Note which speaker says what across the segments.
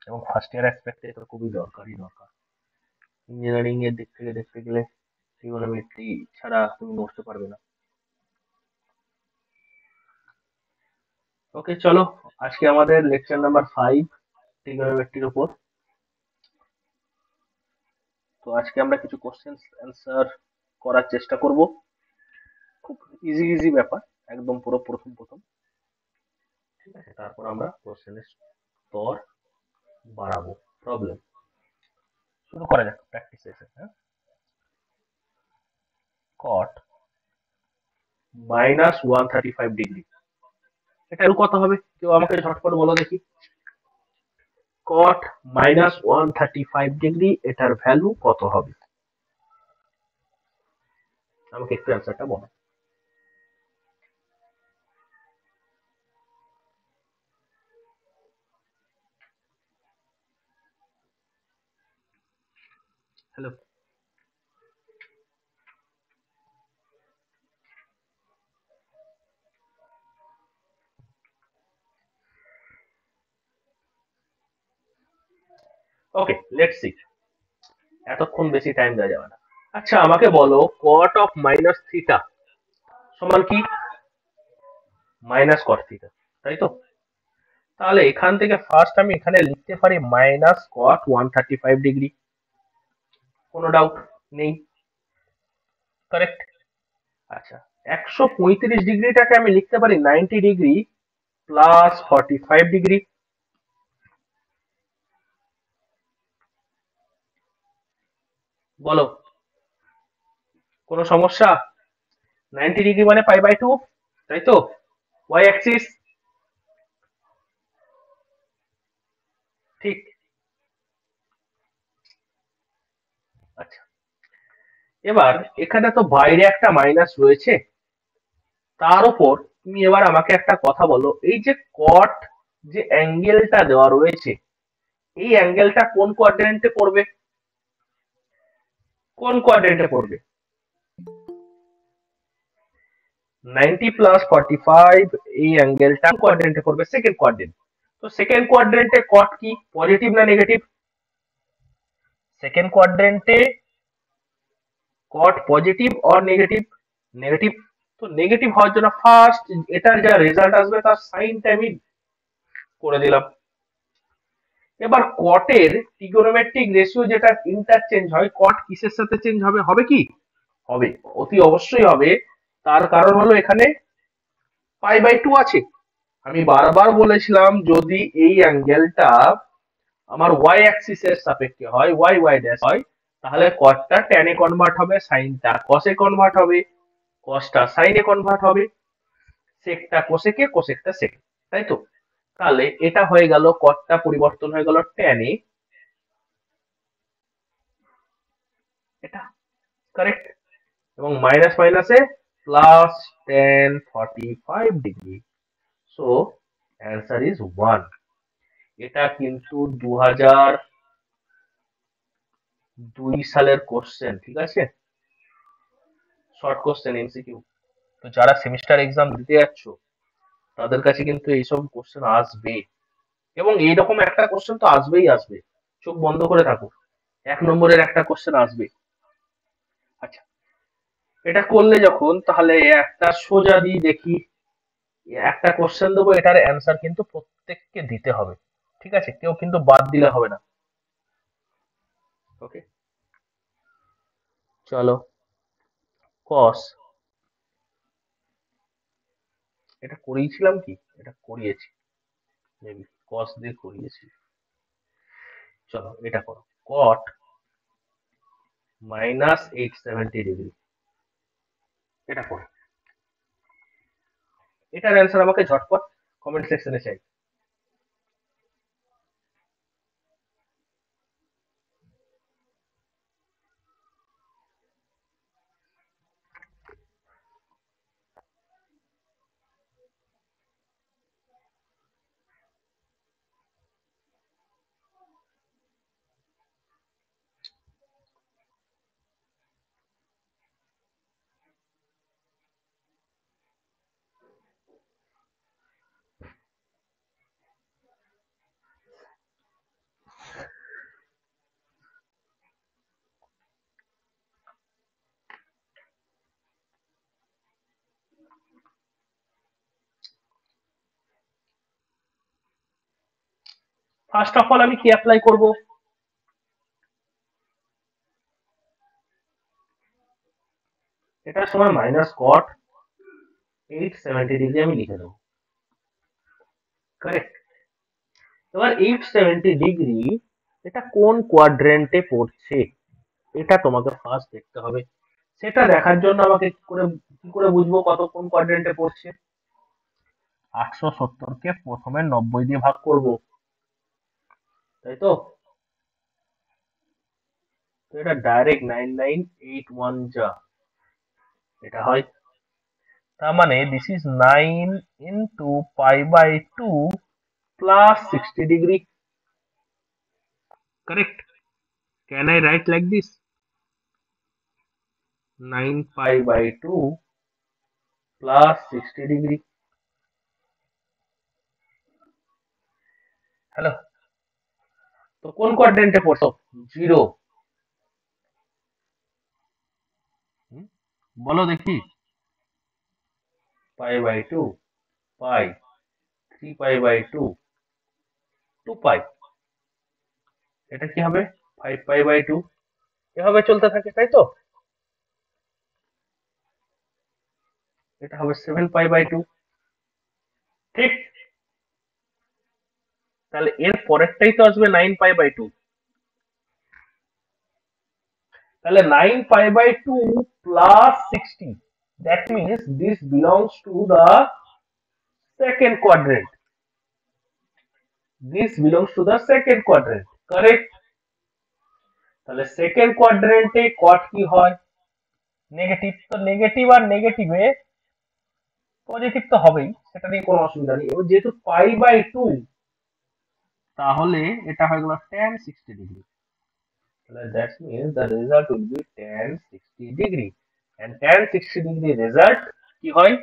Speaker 1: এবং first year অ্যাসপেক্টে এটা খুবই দরকার। ইঞ্জিনিয়ারিং এর দিক থেকে দেখতে গেলে ট্রিগোনোমেট্রি ছাড়া তুমি নড়তে পারবে না। ওকে, চলো আজকে আমাদের লেকচার নাম্বার 5 ট্রিগোনোমেট্রির উপর। তো আজকে আমরা কিছু কোশ্চেন অ্যান্সার করার চেষ্টা করব। খুব ইজি ইজি ব্যাপার, একদম পুরো প্রথম। ঠিক আছে, তারপর আমরা কোশ্চেনের স্তর বাড়াবো। প্রবলেম শুরু করা যাক, প্র্যাকটিস সেশন। হ্যাঁ, কট -135 ডিগ্রি, এটার কত হবে? কেউ আমাকে ঝটপট বলো দেখি। কট -135 ডিগ্রি, এটার ভ্যালু কত হবে? আমাকে একটু অ্যান্সারটা বলো। হ্যালো। Okay, let's see. এতক্ষণ বেশি টাইম দেওয়া যাবে না। আচ্ছা, আমাকে বলো কট অফ মাইনাস থিটা সমান কি? মাইনাস কট থিটা, তাই তো? তাহলে এখান থেকে ফার্স্ট আমি এখানে লিখতে পারি -cot 135 ডিগ্রি। কোনো ডাউট নেই? কারেক্ট। আচ্ছা, 135 ডিগ্রিটাকে আমি লিখতে পারি 90 ডিগ্রি +45 ডিগ্রি। বলো, কোনো সমস্যা? 90 ডিগ্রি মানে π/2, তাই তো? ওয়াই অ্যাক্সিস, ঠিক? আচ্ছা, এবার এখানে তো বাইরে একটা মাইনাস রয়েছে, তার উপর তুমি এবার আমাকে একটা কথা বলো, এই যে কট যে অ্যাঙ্গেলটা দেওয়া রয়েছে, এই অ্যাঙ্গেলটা কোন কোয়াড্রেন্টে পড়বে? কোন কোয়াড্রেন্টে পড়বে? 90 + 45, এই অ্যাঙ্গেলটা কোয়াড্রেন্টে পড়বে? Second quadrant. তো সেকেন্ড কোয়াড্রেন্টে কট কি, পজিটিভ না নেগেটিভ? সেকেন্ড কোয়াড্রেন্টে cot positive or negative? Negative. তো নেগেটিভ হওয়ার জন্য ফার্স্ট এটার যা রেজাল্ট আসবে তার সাইনটা আমি করে দিলাম। এবার কটের ট্রিগোনোমেট্রিক রেশিও যেটা ইন্টারচেঞ্জ হয়, কট কিসের সাথে চেঞ্জ হবে? হবে কি? হবে, অতি অবশ্যই হবে। তার কারণ হলো এখানে π/2 আছে। আমি বারবার বলেছিলাম যদি এই অ্যাঙ্গেলটা আমার ওয়াই অ্যাক্সিস এর সাপেক্ষে হয়, ওয়াই ড্যাশ হয়, তাহলে কটটা ট্যানে কনভার্ট হবে, সাইনটা কসে কনভার্ট হবে, কসটা সাইনে কনভার্ট হবে, সেকটা কোসেকে, কোসেকটা সেকে, তাই তো? তাহলে এটা হয়ে গেল, কটটা পরিবর্তন হয়ে গেল ট্যানে, এটা কারেক্ট। এবং মাইনাস মাইনাসে +10 45 ডিগ্রি। So answer is 1। এটা কিন্তু 2002 সালের কোশ্চেন, ঠিক আছে? Short question, MCQ. তো যারা সেমিস্টার এক্সাম দিতে যাচ্ছ তাদের কাছে কিন্তু এইসব কোশ্চেন আসবে, এবং এইরকম একটা কোশ্চেন তো আসবেই। চোখ বন্ধ করে থাকো, 1 নম্বরের একটা কোশ্চেন আসবে। আচ্ছা, এটা করলে যখন, তাহলে একটা সোজা দিয়ে দেখি, একটা কোশ্চেন দেবো, এটার অ্যান্সার কিন্তু প্রত্যেককে দিতে হবে, ঠিক আছে? কেউ কিন্তু বাদ দিলে হবে না। ওকে, চলো। কস, এটা করিয়েছিলাম কি? এটা করিয়েছি, মেবি কস দিয়ে করিয়েছি। চলো এটা করো, কট -870 ডিগ্রি, এটা করো। এটার অ্যান্সার আমাকে ঝটপট কমেন্ট সেকশনে চাই। ফার্স্ট অফ অল আমি কি অ্যাপ্লাই করব? এটার সময় মাইনাস কট 870 ডিগ্রি আমি লিখে দেবো। কারেক্ট। এবার 870 ডিগ্রি এটা কোন কোয়াড্রেন্টে পড়ছে এটা তোমাকে ফার্স্ট দেখতে হবে। সেটা দেখার জন্য আমাকে কি করে বুঝবো কত কোন কোয়াড্রেন্টে পড়ছে? 870-কে প্রথমে 90 দিয়ে ভাগ করব, তাই তো? তো এটা ডাইরেক্ট 9981 যা এটা হয়। তার মানে this is 9 × π/2 plus 60 degree. Correct. Can I write like this? 9 π/2 plus 60 degree. Hello, তো কোন কোয়াড্রেন্টে পড়ছো? জিরো। বলো দেখি। π/2 পাই 3 π/2 2 পাই, এটা কি হবে? 5 π/2। এভাবে চলতে থাকে, তাই তো? এটা হবে 7 π/2। ঠিক। তাহলে এর পরেরটাই তো আসবে 9 π/2। তাহলে 9 π/2 plus 60, that means this belongs to the second quadrant. This belongs to the second quadrant. Correct. তাহলে সেকেন্ড কোয়াড্রেন্টে কট কি হয়? নেগেটিভ। তো নেগেটিভ আর নেগেটিভে পজিটিভ তো হবেই, সেটা নিয়ে কোনো অসুবিধা নেই। এবার যেহেতু π/2, তাহলে এটা হয়ে গেল tan 60 ডিগ্রি। তাহলে that means the result will be tan 60 degree, and tan 60 degree result কি হয়?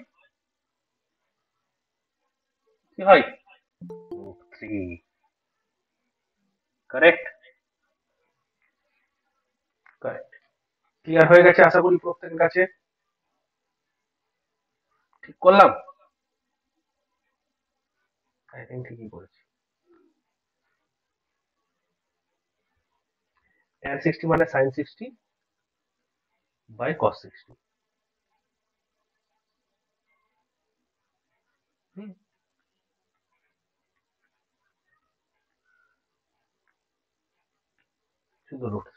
Speaker 1: কি হয়? √3। কারেক্ট। কারেক্ট। ক্লিয়ার হয়ে গেছে আশা করি প্রত্যেকের কাছে। ঠিক করলাম? আই থিঙ্ক ঠিকই করেছি। tan 60 মানে sin 60/cos 60। হুম, শুধু √3।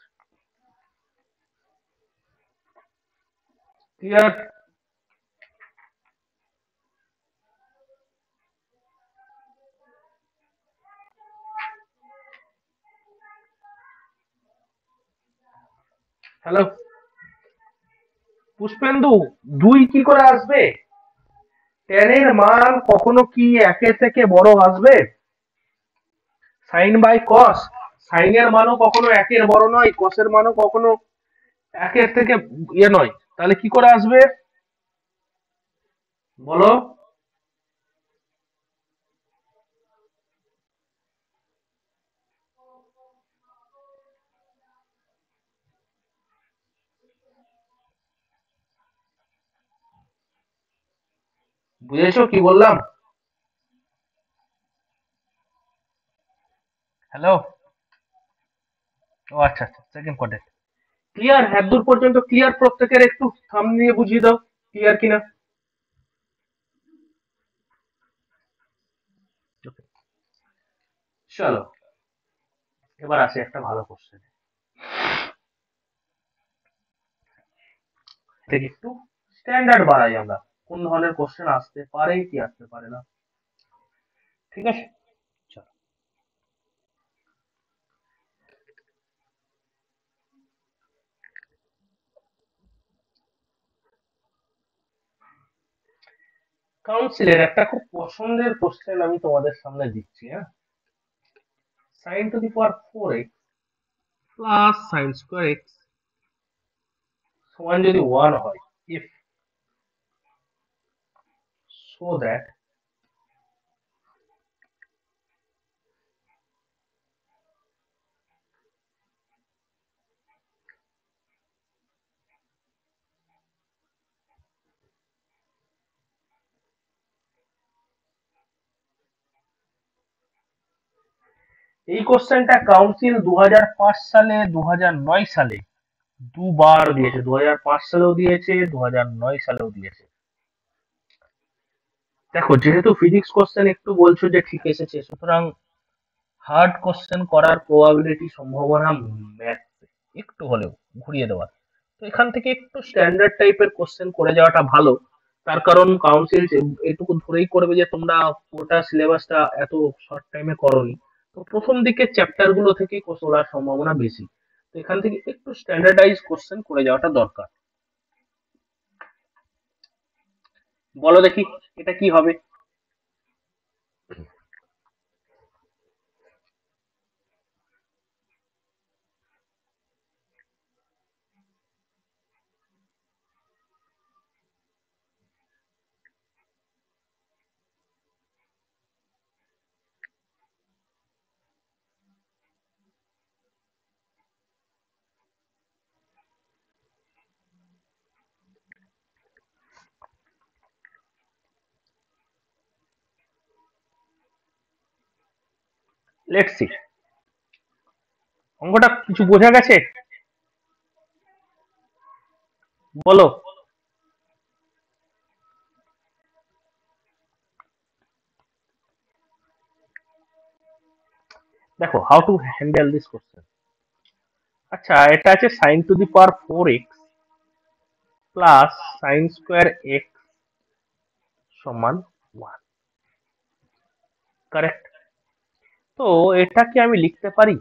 Speaker 1: ক্লিয়ার? হ্যালো পুষ্পেন্দু, 2 কি করে আসবে? tan এর মান কখনো কি একের থেকে বড় আসবে? sin/cos, sin এর মানও কখনো একের বড় নয়, cos এর মানও কখনো একের থেকে নয়। তাহলে কি করে আসবে বলো? বুঝেছো কি বললাম? হ্যালো। ও আচ্ছা আচ্ছা, সেকেন্ড কোয়াড্রেন্ট। ক্লিয়ার? হ্যাঁ, দূর পর্যন্ত ক্লিয়ার? প্রত্যেকের একটু থাম নিয়ে বুঝিয়ে দাও ক্লিয়ার কিনা। চলো এবার আসি একটা ভালো কোশ্চেন। থেকে একটু স্ট্যান্ডার্ড বাড়াই আমরা, কোন ধরনের কোশ্চেন আসতে পারে কি আসতে পারে না। ঠিক আছে, চলো। কাউন্সিলের একটা খুব পছন্দের কোশ্চেন আমি তোমাদের সামনে দিচ্ছি। হ্যাঁ, sin⁴x প্লাস sin²x সমান যদি 1 হয়, ইফ so that এই কোশ্চেনটা কাউন্সিল 2005 সালে 2009 সালে দুবার দিয়েছে, 2005 সালেও দিয়েছে, 2009 সালেও দিয়েছে। দেখো যেহেতু ফিজিক্স কোশ্চেন একটু বলছো যে ঠিক এসেছে, সুতরাং হার্ড কোশ্চেন করার প্রবাবিলিটি সম্ভাবনা ম্যাথ একটু হলেও ঘুরিয়ে দেওয়ার, তো এখান থেকে একটু স্ট্যান্ডার্ড টাইপের কোশ্চেন করে যাওয়াটা ভালো। তার কারণ কাউন্সিল এটুকু ধরেই করবে যে তোমরা পুরোটা সিলেবাসটা এত শর্ট টাইমে করোনি, তো প্রথম দিকে চ্যাপ্টার গুলো থেকে তোলার সম্ভাবনা বেশি। তো এখান থেকে একটু স্ট্যান্ডার্ডাইজ কোশ্চেন করে যাওয়াটা দরকার। বলো দেখি এটা কি হবে। লেটস সি, অঙ্কটা কিছু বোঝা গেছে? বলো। দেখো how to handle this question. আচ্ছা, এটা আছে sine to the power 4x plus sine square x সমান 1, কারেক্ট? তো এটাকে আমি লিখতে পারি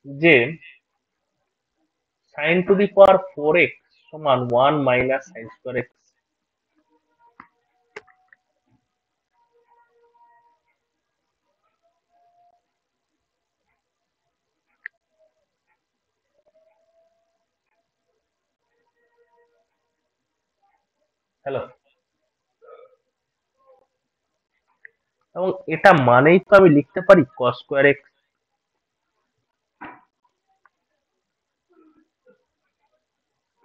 Speaker 1: যে sign to the power 4x সমান 1 minus sine square x. Hello? এবং এটা মানেই তো আমি লিখতে পারি কস স্কোয়ার এক্স।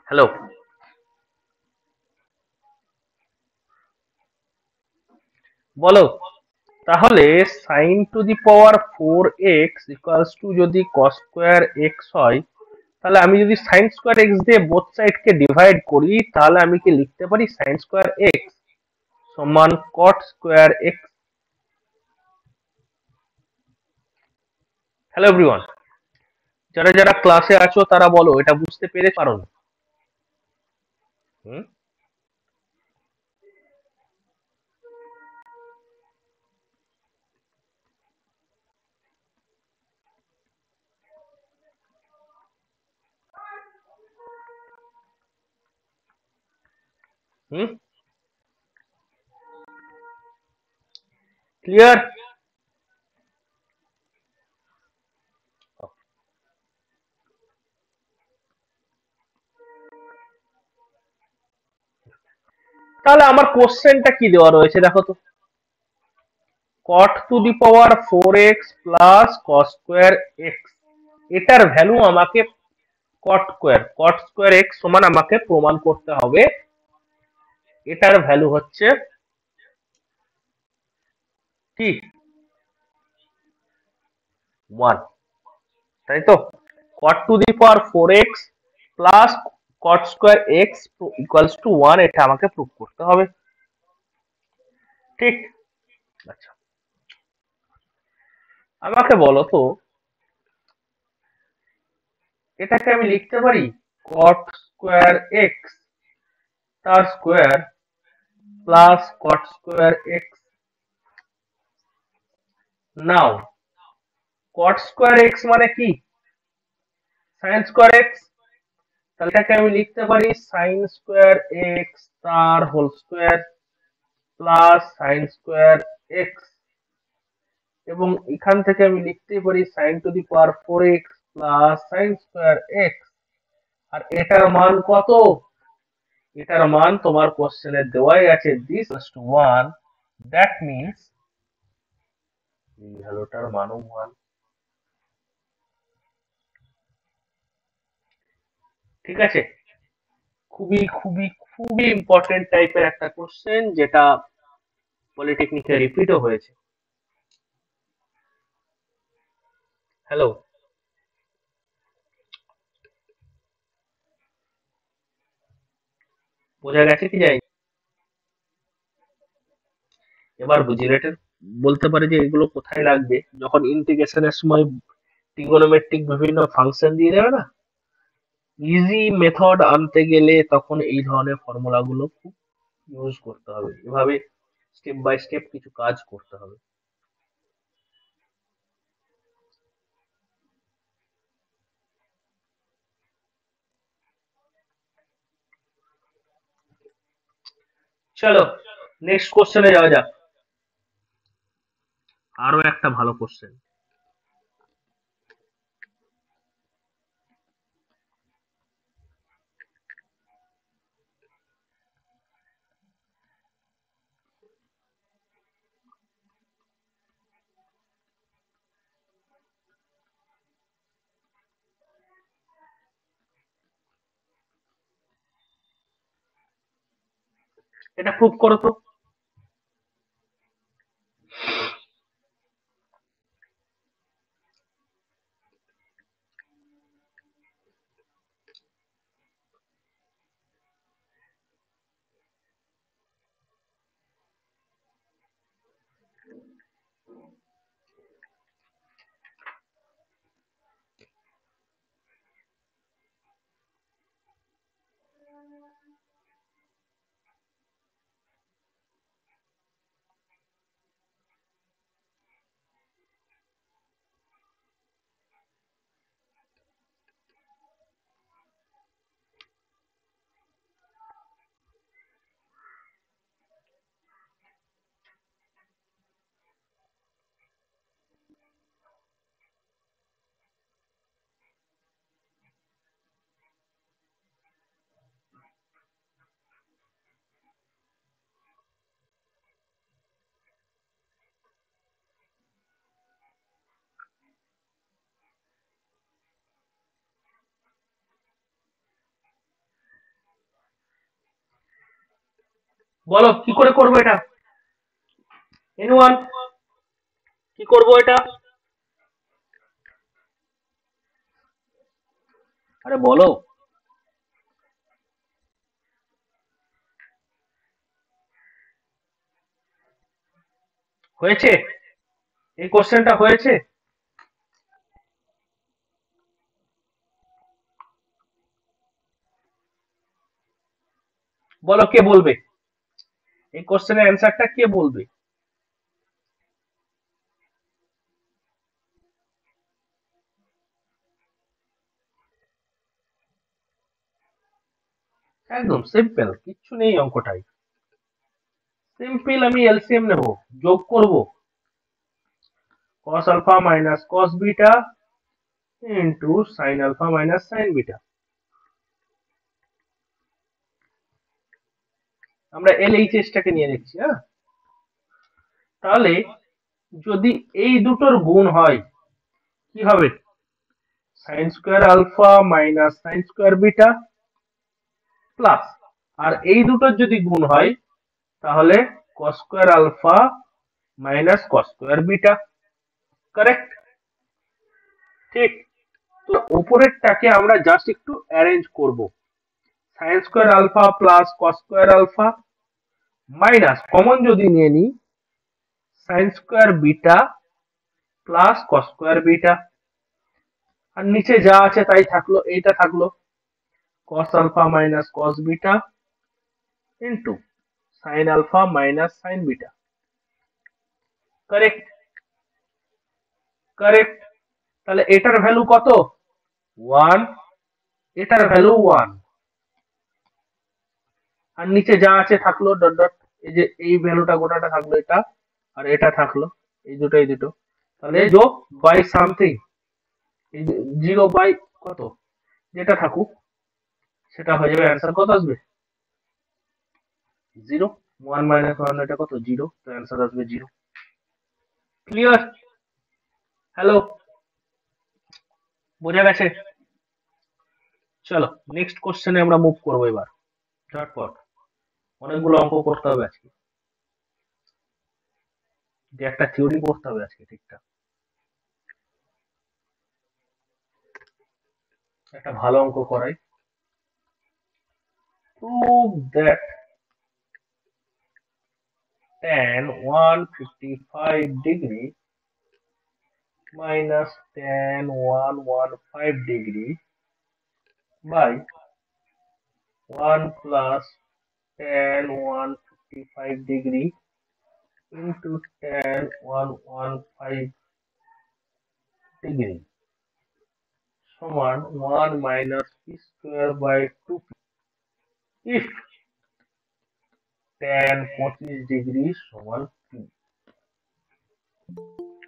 Speaker 1: হ্যালো? বলো। তাহলে sine to the power 4x equals to যদি কস স্কোয়ার এক্স হয়, তাহলে আমি যদি সাইন স্কোয়ার এক্স দিয়ে বোথ সাইডকে ডিভাইড করি, তাহলে আমি কি লিখতে পারি সাইন স্কোয়ার এক্স সমান কট স্কোয়ার এক্স। হ্যালো এভরিওয়ান, যারা যারা ক্লাসে আছো তারা বলো এটা বুঝতে পেরে পারো? হুম? হুম? ক্লিয়ার? তাহলে আমার কোশ্চেনটা কি দেওয়া রয়েছে দেখো তো। Cot to the power 4x plus cos square x, এটার ভ্যালু আমাকে কট স্কোয়ার এক্স সমান আমাকে প্রমাণ করতে হবে এটার ভ্যালু হচ্ছে কি 1, তাই তো? Cot to the power 4x plus cot square x equals to 1, এটা আমাকে প্রুভ করতে হবে, ঠিক? আচ্ছা, আমাকে বলো তো এটাকে আমি লিখতে পারি কট স্কোয়ার এক্স তার square plus cot square x. Now cot square x মানে কি? Sine square x. তাহলে এটাকে আমি লিখতে পারি সাইন স্কোয়ার এক্স তার whole square plus sine square x, এবং এখান থেকে আমি লিখতে পারি sine to the power 4x plus sine square x. আর এটার মান কত? এটার মান তোমার কোশ্চেনে দেওয়াই আছে দিস টু 1, দ্যাট মিন্স এই ভ্যালুটার মানও 1। ঠিক আছে? খুবই খুবই খুবই ইম্পর্টেন্ট টাইপের একটা কোশ্চেন, যেটা পলিটেকনিকে রিপিটও হয়েছে। হ্যালো, বোঝা গেছে কি যাই? এবার বুঝি রেটের বলতে পারি যে এগুলো কোথায় লাগবে যখন ইন্টিগ্রেশনের সময় ট্রিগোনোমেট্রিক বিভিন্ন ফাংশন দিয়ে দেবে না, ইজি মেথড আনতে গেলে তখন এই ধরনের ফর্মুলা গুলো খুব ইউজ করতে হবে, এভাবে স্টেপ বাই স্টেপ কিছু কাজ করতে হবে। চলো নেক্সট কোশ্চেনে যাওয়া যাক। আরো একটা ভালো কোশ্চেন। এটা প্রুভ করো তো। বলো কি করে করবো এটা, এনিওয়ান, কি করবো এটা? আরে বলো। হয়েছে? এই কোশ্চেনটা হয়েছে? বলো কে বলবে, এই কোশ্চেনের অ্যান্সারটা কে বলবে? একদম সিম্পল, কিচ্ছু নেই অঙ্কটাই। সিম্পল, আমি এলসিএম নেব, যোগ করব cos alpha minus cos beta into sine alpha minus sine beta. আমরা এলএইচএস টাকে নিয়ে দেখছি, হ্যাঁ। তাহলে যদি এই দুটোর গুণ হয় কি হবে? Sine square alpha minus sine square beta plus, আর এই দুটোর যদি গুণ হয় তাহলে cos square alpha minus cos square beta. Correct? ঠিক। তো উপরেরটাকে আমরা জাস্ট একটু অ্যারেঞ্জ করব, sine square alpha plus cos square alpha minus common যদি নিয়ে নিই sine square beta plus cos square beta, আর নিচে যা আছে তাই থাকলো, এইটা থাকলো cos alpha minus cos beta into sine alpha minus sine beta. Correct? Correct. তাহলে এটার ভ্যালু কত? 1, এটার ভ্যালু 1, আর নিচে যা আছে থাকলো ডট ডট, এই যে এই ভ্যালুটা গোটাটা থাকলো এটা, আর এটা থাকলো, এই দুটো এই দুটো, তাহলে যোগ বাই সামথিং, এই 0 বাই কত, যেটা থাকুক সেটা হয়ে যাবে, অ্যান্সার কত আসবে? 0। 1 মাইনাস 1 এটা কত? 0, তো অ্যান্সার আসবে 0। ক্লিয়ার? হ্যালো, বোঝা গেছে? চলো নেক্সট কোশ্চেনে আমরা মুভ করবো এবার, ঝটপট, অনেকগুলো অঙ্ক করতে হবে আজকে, যে একটা থিওরি করতে হবে আজকে ঠিকঠাক। একটা ভালো অঙ্ক করাই। Prove that tan 155 degree minus tan 115 degree by 1 plus tan 155 degree into tan 115 degree সমান 1 minus p square by 2p if tan 25 degree সমান p।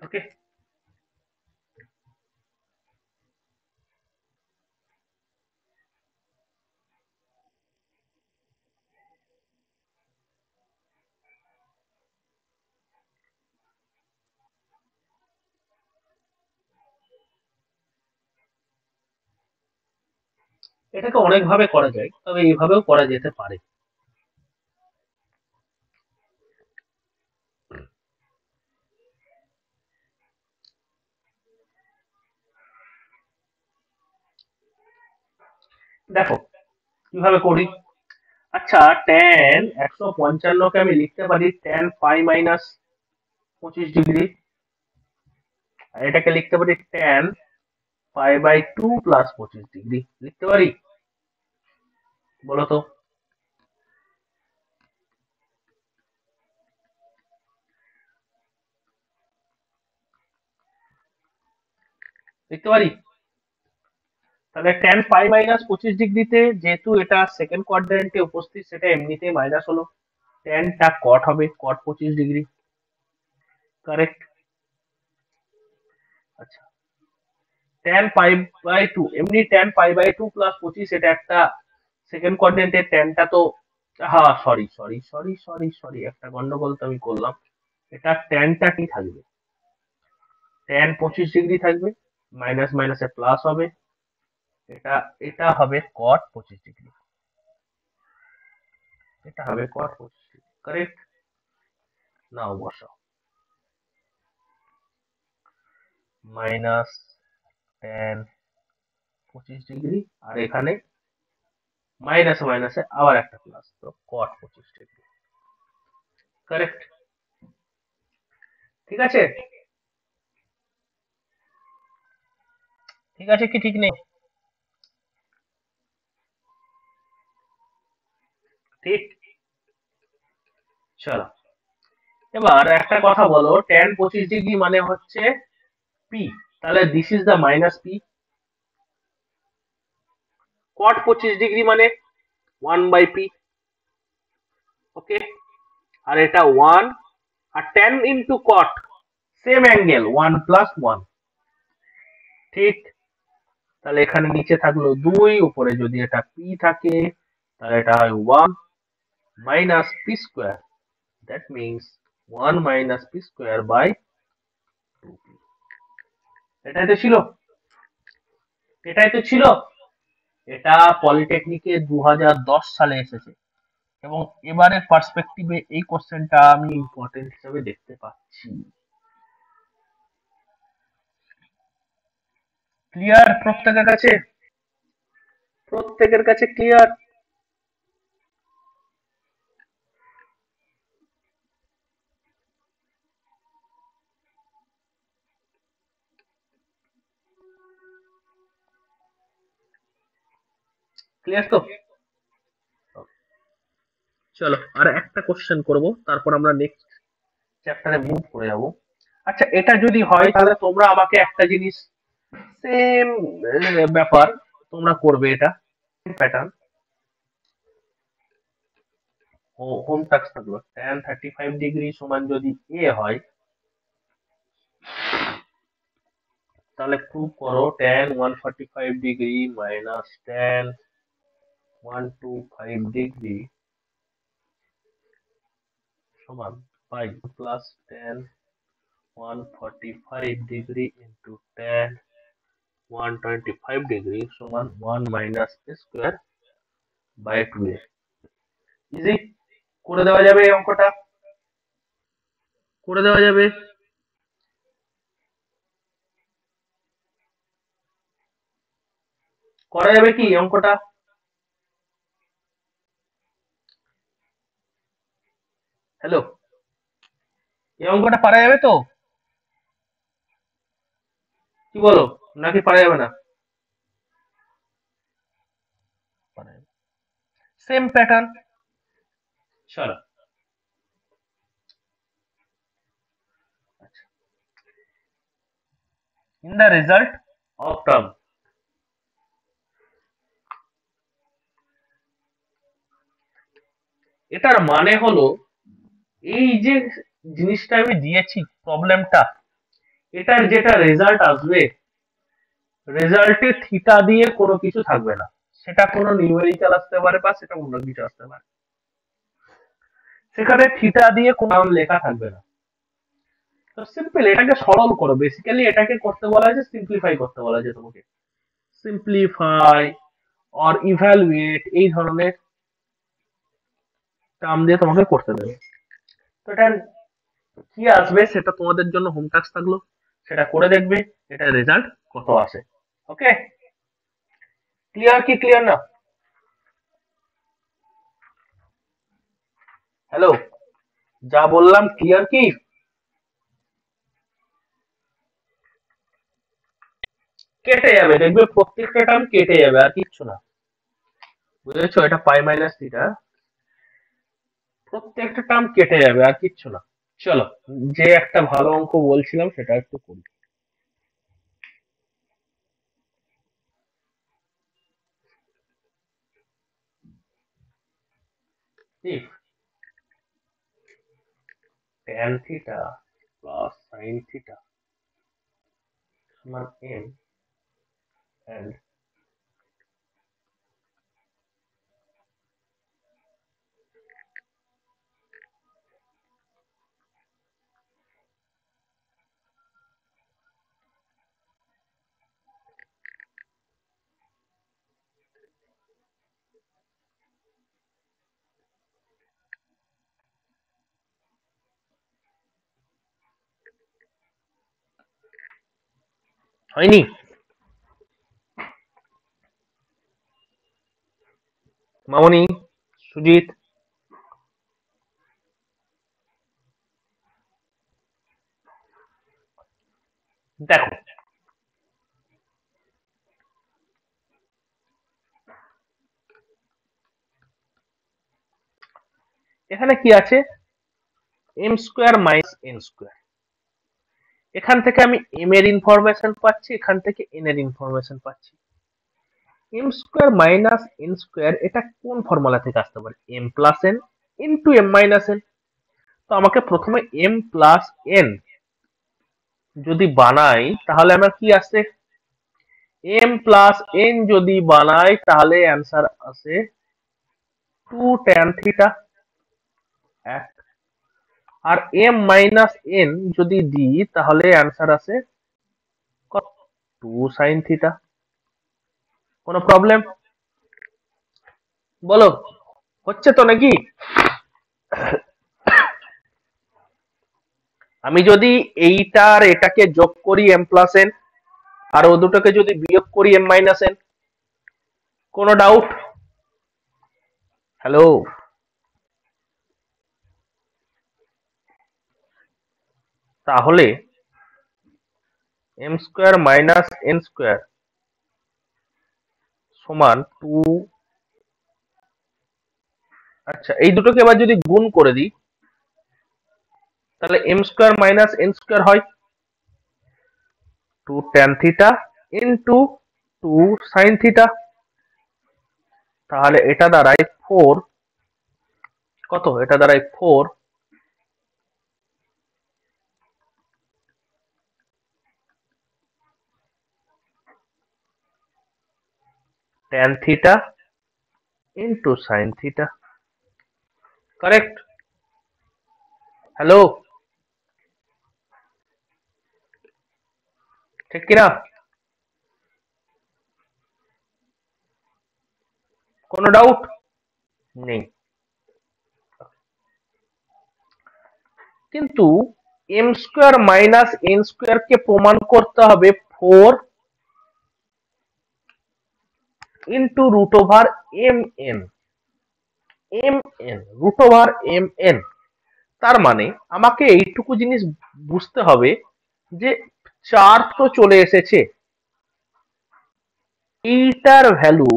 Speaker 1: ওকে, এটাকে অনেক ভাবে করা যায়, তবে এইভাবেও করা যেতে পারে। দেখো কিভাবে করি। আচ্ছা, tan 155 কে আমি লিখতে পারি tan পাই মাইনাস 25 ডিগ্রি, আর এটাকে লিখতে পারি tan pi by 2 plus 25 degree. লিখতে পারি? বলো তো। লিখতে পারি? তাহলে tan পাই মাইনাস 25 ডিগ্রিতে যেহেতু এটা সেকেন্ড কোয়াড্রেন্টে উপস্থিত, সেটা এমনিতেই মাইনাস হলো, tan টা কট হবে, কট 25 ডিগ্রি। কারেক্ট। আচ্ছা, tan পাই বাই 2, এমনি tan পাই বাই 2 প্লাস 25, এটা একটা সেকেন্ড কোয়াড্রেন্টের ট্যানটা তো, হ্যাঁ sorry sorry sorry sorry sorry, একটা গন্ডগোল তো আমি করলাম। এটা ট্যানটা কি থাকবে? ট্যান 25 ডিগ্রি থাকবে, মাইনাস মাইনাসে প্লাস হবে, এটা এটা হবে কট 25 ডিগ্রি। এটা হবে কট 25 ডিগ্রি। কারেক্ট। নাও বসাও, মাইনাস ট্যান 25 ডিগ্রি, আর এখানে মাইনাসে মাইনাসে আবার একটা প্লাস, তো কট 25 ডিগ্রি। কারেক্ট। ঠিক আছে? ঠিক আছে কি ঠিক নেই? ঠিক। চলো, এবার একটা কথা বলো, ট্যান 25 ডিগ্রি মানে হচ্ছে পি, তাহলে this is the minus p. Cot 25 degree মানে 1/p। ওকে, আর এটা 1, আর tan into cot same angle 1 + 1। ঠিক, তাহলে এখানে নিচে থাকলো 2, উপরে যদি এটা পি থাকে তাহলে এটা হয় 1 minus p square, that means 1 minus p square by 2p। এটাই তো ছিল, এটাই তো ছিল। এটা পলিটেকনিকে 2010 সালে এসেছে, এবং এবারের পার্সপেক্টিভে এই কোশ্চেনটা আমি ইম্পর্টেন্ট হিসেবে দেখতে পাচ্ছি। ক্লিয়ার প্রত্যেকের কাছে? প্রত্যেকের কাছে ক্লিয়ার? ক্লিয়ার তো? চলো আর একটা কোশ্চেন করব, তারপর আমরা নেক্সট চ্যাপ্টারে মুভ করে যাব। আচ্ছা, এটা যদি হয় তাহলে তোমরা আমাকে একটা জিনিস, সেম ব্যাপার তোমরা করবে, এটা প্যাটার্ন, হোম টাস্ক থাকলো। tan 35 ডিগ্রি সমান যদি এ হয়, তাহলে প্রুভ করো tan 145 degree minus tan 125 degree সমান pi plus tan 145 degree into tan 125 degree সমান 1 minus square by 2a। Easy, করে দেওয়া যাবে এই অঙ্কটা, করে দেওয়া যাবে। করা যাবে কি অঙ্কটা? হ্যালো, এই অঙ্কটা পারা যাবে তো? কি বলো, নাকি পারা যাবে না? Same pattern. চলো, in the result of term, এটার মানে হলো এই যে জিনিসটা আমি দিয়েছি প্রবলেমটা, এটার যেটা রেজাল্ট আসবে, রেজাল্টে থিটা দিয়ে কোনো কিছু থাকবে না। সেটা কোনো নিউমেরিক্যাল আসতে পারে বা সেটা অন্য কিছু আসতে পারে, সেখানে থিটা দিয়ে কোনো নাম লেখা থাকবে না। তো সিম্পল এটাকে সরল করো, বেসিক্যালি এটাকে করতে বলা হয়েছে, সিম্পলিফাই করতে বলা হয়েছে তোমাকে। সিম্পলিফাই অর ইভ্যালুয়েট এই ধরনের টার্ম দিয়ে তোমাকে করতে দেবে। তো এটা কি আসবে সেটা তোমাদের জন্য হোম টাস্ক থাকলো, সেটা করে দেখবে এটা রেজাল্ট কত আসে। ওকে, ক্লিয়ার কি ক্লিয়ার না? হ্যালো, যা বললাম ক্লিয়ার কি? কেটে যাবে, দেখবে প্রত্যেকটা টার্ম কেটে যাবে আর কিচ্ছু না। বুঝেছো, এটা পাই মাইনাস থিটা, প্রত্যেকটা টার্ম কেটে যাবে আর কিচ্ছু না। চলো, যে একটা ভালো অঙ্ক বলছিলাম সেটা একটু করি। If tan theta plus sin theta সমান m and হয়নি? মামনি, সুজিত, দেখো এখানে কি আছে, m square minus N square. এখান থেকে আমি এম এর ইনফরমেশন পাচ্ছি, এখান থেকে এন এর ইনফরমেশন পাচ্ছি। M square minus N square এটা কোন ফর্মুলা থেকে আসতে পারে? M plus n into m minus n. তো আমাকে প্রথমে এম প্লাস এন যদি বানাই তাহলে আমার কি আসছে? এম প্লাস এন যদি বানাই তাহলে অ্যান্সার আসে 2 tan থিটা। এক, আর এম মাইনাস এন যদি দিই তাহলে অ্যান্সার আসে কত? 2 sin থিটা। কোনো প্রবলেম? বলো, হচ্ছে তো নাকি? আমি যদি এইটা আর এটাকে যোগ করি এম প্লাস এন, আর ও দুটোকে যদি বিয়োগ করি এম মাইনাস এন, কোনো ডাউট? হ্যালো, তাহলে M square minus N square সমান 2। আচ্ছা, এই দুটোকে এবার যদি গুণ করে দিই তাহলে M square minus N square হয় 2 tan theta into 2 sin theta. তাহলে এটা দাঁড়ায় 4, কত? এটা দাঁড়ায় 4 tan theta into sin theta. Correct? Hello, ঠিক কিনা? কোনো ডাউট নেই? কিন্তু M square minus N square কে প্রমাণ করতে হবে 4 into root over M N, root over M N. তার মানে আমাকে এইটুকু জিনিস বুঝতে হবে যে 4 তো চলে এসেছে, এইটার ভ্যালু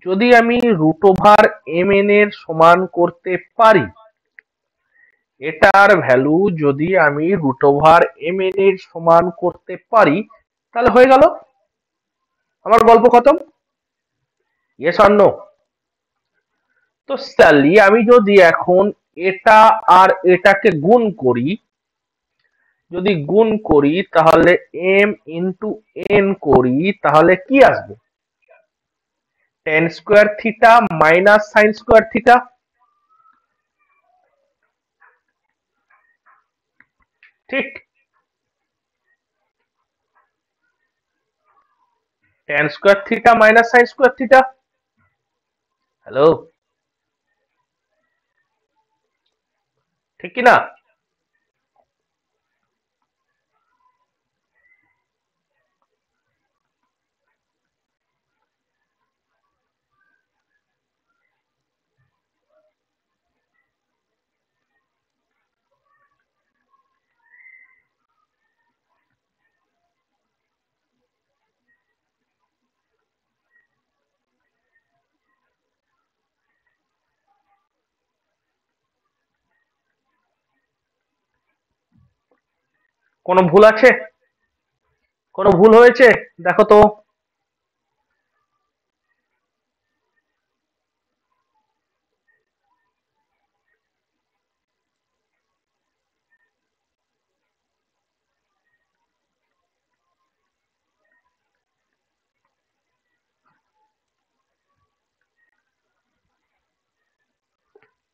Speaker 1: যদি আমি রুট ওভার এম এন এর সমান করতে পারি, এটার ভ্যালু যদি আমি রুট ওভার এম এন এর সমান করতে পারি, তাহলে হয়ে গেল, আমার গল্প খতম। Yes or no? তো স্যালি আমি যদি এখন এটা আর এটাকে গুণ করি, যদি গুণ করি তাহলে এম ইন্টু এন করি, তাহলে কি আসবে? Tan square theta minus sine square theta, ঠিক? Tan square theta minus sine square theta. Hello, ঠিক কি না? কোনো ভুল আছে? কোনো ভুল হয়েছে? দেখো তো।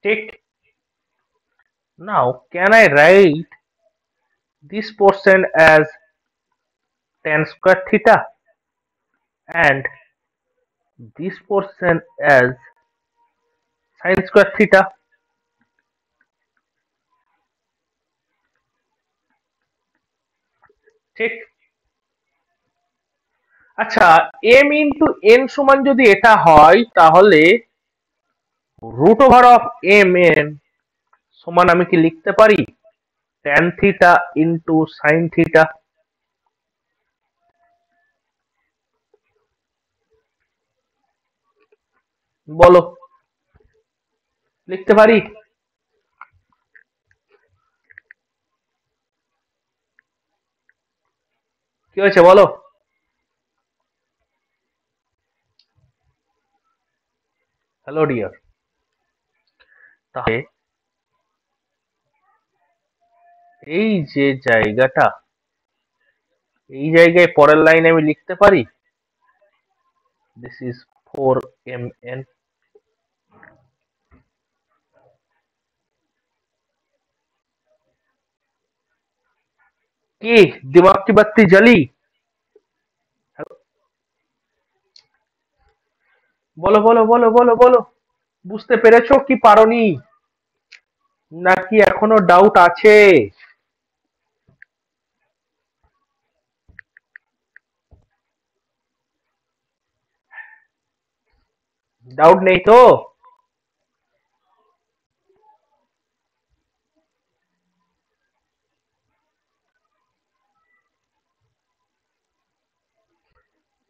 Speaker 1: ঠিক। Now can I write this portion as tan square theta and this portion as sin square theta? ঠিক। আচ্ছা, m ইন্টু n সমান যদি এটা হয়, তাহলে root over of m n সমান আমি কি লিখতে পারি tan theta into sine theta? বলো, লিখতে পারি? কি হয়েছে বলো? Hello dear. তাহলে এই যে জায়গাটা, এই জায়গায় পরের লাইনে আমি লিখতে পারি দিস ইজ 4mn। কি দিমাগ কি বাত্তি জ্বালি? বলো বলো বলো বলো বলো, বুঝতে পেরেছো কি পারোনি, নাকি এখনো ডাউট আছে? ডাউট নেই তো?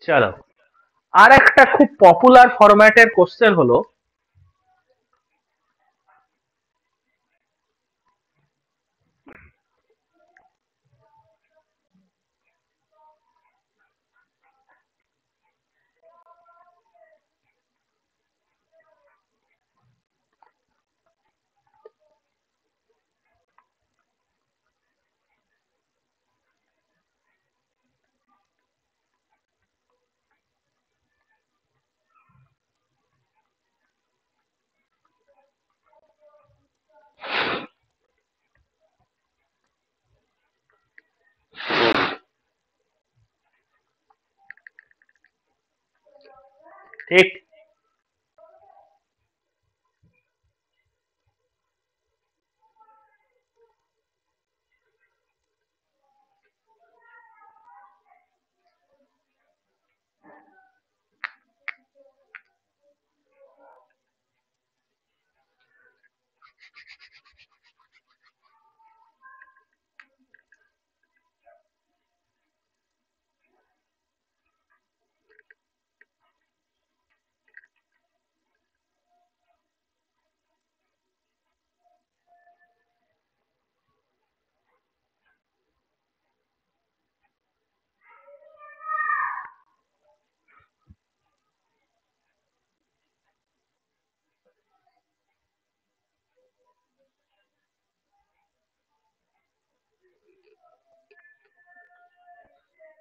Speaker 1: চলো, আর একটা খুব পপুলার ফরম্যাটের কোশ্চেন হলো, ঠিক?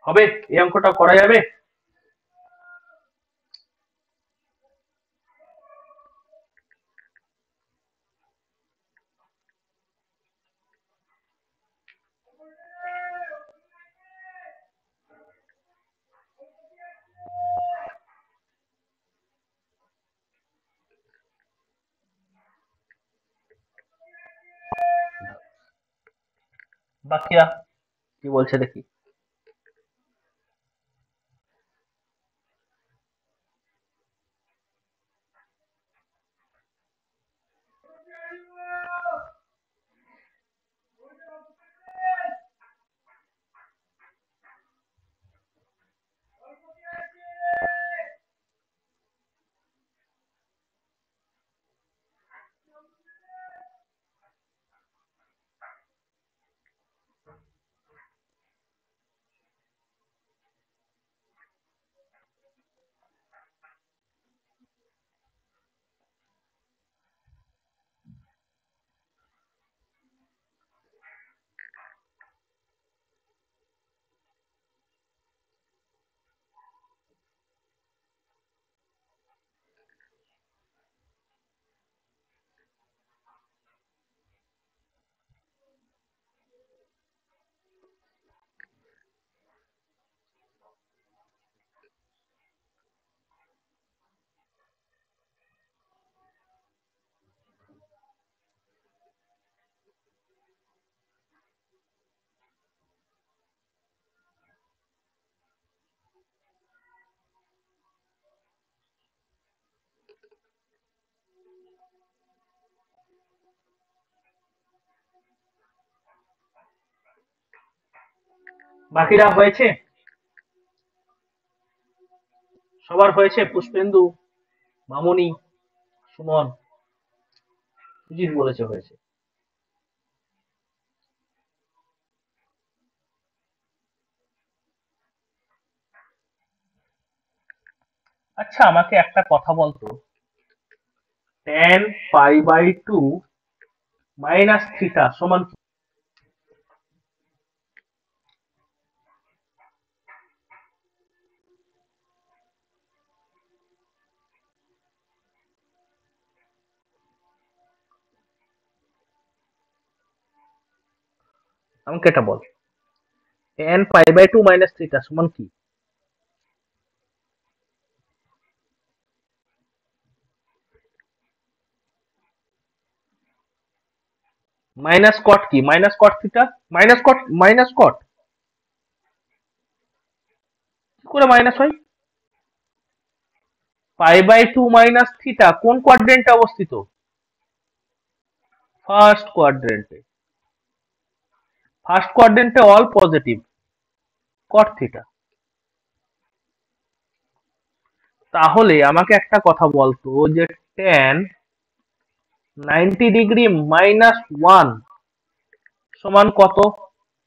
Speaker 1: হবে? এই অঙ্কটা করা যাবে? বাকিরা কি বলছে দেখি। বাকিরা হয়েছে? সবার হয়েছে? পুষ্পেন্দু, মামুনি, সুমন, সুজিত বলেছে হয়েছে। আচ্ছা আমাকে একটা কথা বলতো, tan π/2 মাইনাস থিটা সমান কি? আমাকে এটা বল, tan π/2 মাইনাস থিটা সমান কি? মাইনাস কট কি? মাইনাস কট থিটা? মাইনাস কট মাইনাস কট কি করে মাইনাস হয়? π/2 মাইনাস থিটা কোন কোয়াড্রেন্টে অবস্থিত? ফার্স্ট কোয়াড্রেন্টে। ফার্স্ট কোয়াড্রেন্টে অল পজিটিভ, কট থিটা। তাহলে আমাকে একটা কথা বলতো যে tan 90 ডিগ্রি মাইনাস 1 সমান কত?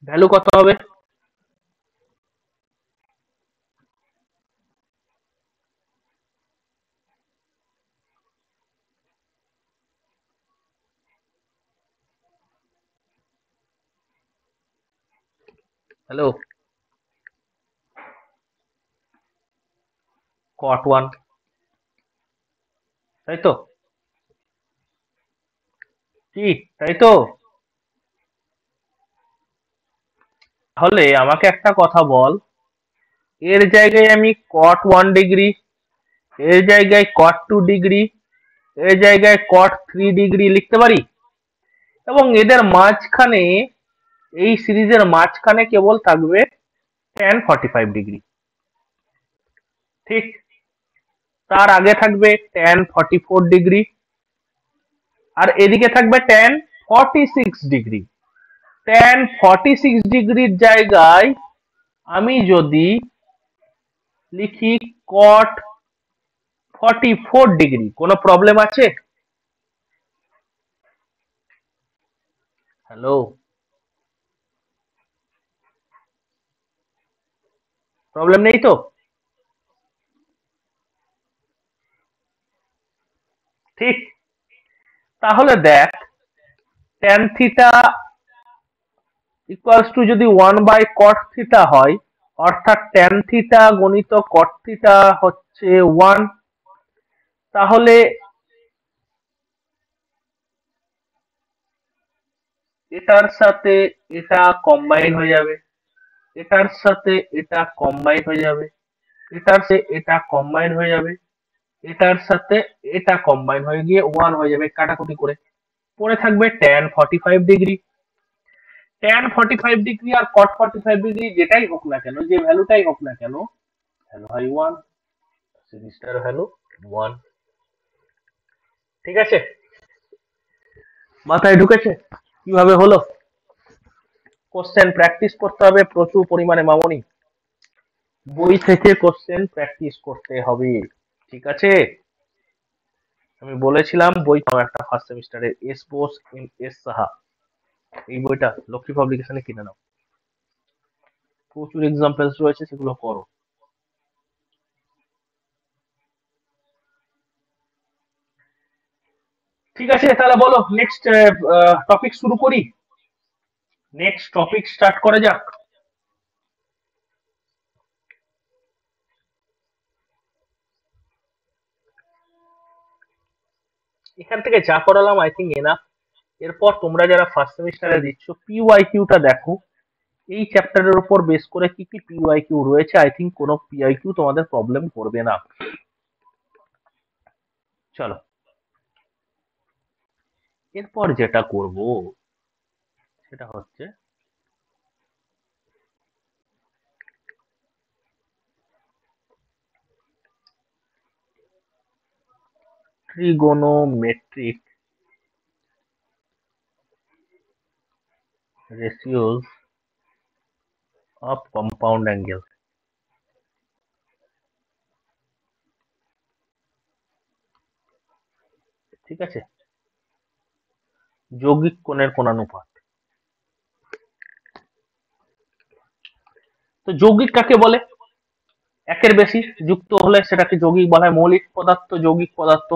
Speaker 1: ভ্যালু কত হবে? হ্যালো, cot 1, তাই তো? কি তাই তো? তাহলে আমাকে একটা কথা বল, এর জায়গায় আমি cot 1 ডিগ্রি, এর জায়গায় cot 2 ডিগ্রি, এর জায়গায় cot 3 ডিগ্রি লিখতে পারি, এবং এদের মাঝখানে, এই সিরিজের মাঝখানে কেবল থাকবে tan 45 ডিগ্রি। ঠিক, তার আগে থাকবে tan 44 ডিগ্রি, আর এদিকে থাকবে tan 46 ডিগ্রি। tan 46 ডিগ্রির জায়গায় আমি যদি লিখি cot 44 ডিগ্রি, কোনো প্রবলেম আছে? হ্যালো, প্রবলেম নেই তো? ঠিক, তাহলে দেখ, tan থিটা ইকুয়ালস টু যদি 1/cot থিটা হয়, অর্থাৎ ট্যান থিটা গণিত কট থিটা হচ্ছে 1। তাহলে এটার সাথে এটা কম্বাইন হয়ে যাবে, এটার সাথে এটা কম্বাইন হয়ে যাবে, এটার সাথে এটা কম্বাইন হয়ে যাবে, এটার সাথে এটা কম্বাইন হয়ে গিয়ে 1 হয়ে যাবে কাটাকুটি করে। পরে থাকবে tan 45 ডিগ্রি। tan 45 ডিগ্রি আর cot 45 ডিগ্রি যেটাই হোক না কেন, যে ভ্যালুটাই হোক না কেন, ভ্যালু হয় 1, সিরিজটার ভ্যালু 1। ঠিক আছে, মাথায় ঢুকেছে কিভাবে হলো? কোশ্চেন প্র্যাকটিস করতে হবে প্রচুর পরিমাণে মামনি, বই থেকে কোশ্চেন প্র্যাকটিস করতে হবে। ঠিক আছে, আমি বলেছিলাম বই পাও একটা ফার্স্ট সেমিস্টারের, S Bose M S Saha, এই বইটা লক্ষ্মী পাবলিকেশনে কিনে নাও, প্রচুর এক্সাম্পলস রয়েছে, সেগুলো করো। ঠিক আছে, তাহলে বলো নেক্সট টপিক শুরু করি, নেক্সট টপিক স্টার্ট করা যাক। এখান থেকে যা করালাম আই থিঙ্ক এনাফ। এরপর তোমরা যারা ফার্স্ট সেমিস্টারে দিচ্ছ পিওয়াই কিউটা দেখো, এই চ্যাপ্টারের উপর বেস করে কি কি পিওয়াই কিউ রয়েছে। আই থিঙ্ক কোনো পিওয়াই কিউ তোমাদের প্রবলেম করবে না। চলো, এরপর যেটা করব সেটা হচ্ছে trigonometric ratios of compound angle. ঠিক আছে, যৌগিক কোণের কোণানুপাত। তো যৌগিক কাকে বলে? একের বেশি যুক্ত হলে সেটাকে যৌগিক বলা হয়। মৌলিক পদার্থ, যৌগিক পদার্থ,